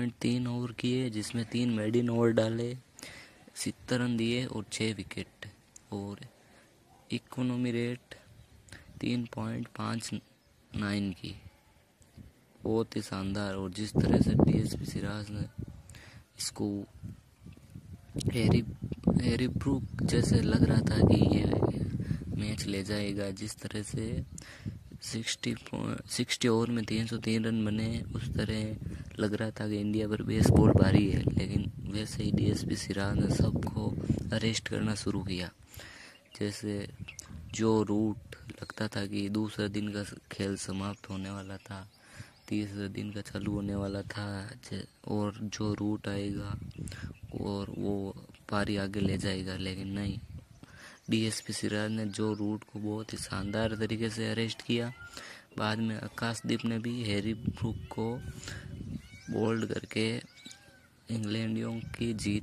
3 over किए, जिसमें 3 मेडिन over डाले, 70 रन दिए और 6 विकेट, और इकोनॉमी रेट 3.59 की। बहुत ही शानदार। और जिस तरह से डीएसपी सिराज ने इसको हैरी ब्रूक जैसे लग रहा था कि ये मैच ले जाएगा, जिस तरह से 60 ओवर में 303 रन बने, उस तरह लग रहा था कि इंडिया पर बेसबॉल भारी है। लेकिन वैसे ही डीएसपी सिराज ने सबको अरेस्ट करना शुरू किया। जैसे जो रूट लगता था कि दूसरे दिन का खेल समाप्त होने वाला था, तीसरे दिन का चालू होने वाला था, और जो रूट आएगा और वो पारी आगे ले जाएगा, लेकिन नहीं, डीएसपी सिराज ने जो रूट को बहुत ही शानदार तरीके से अरेस्ट किया। बाद में आकाशदीप ने भी हैरी ब्रूक को बोल्ड करके इंग्लैंडियों की जीत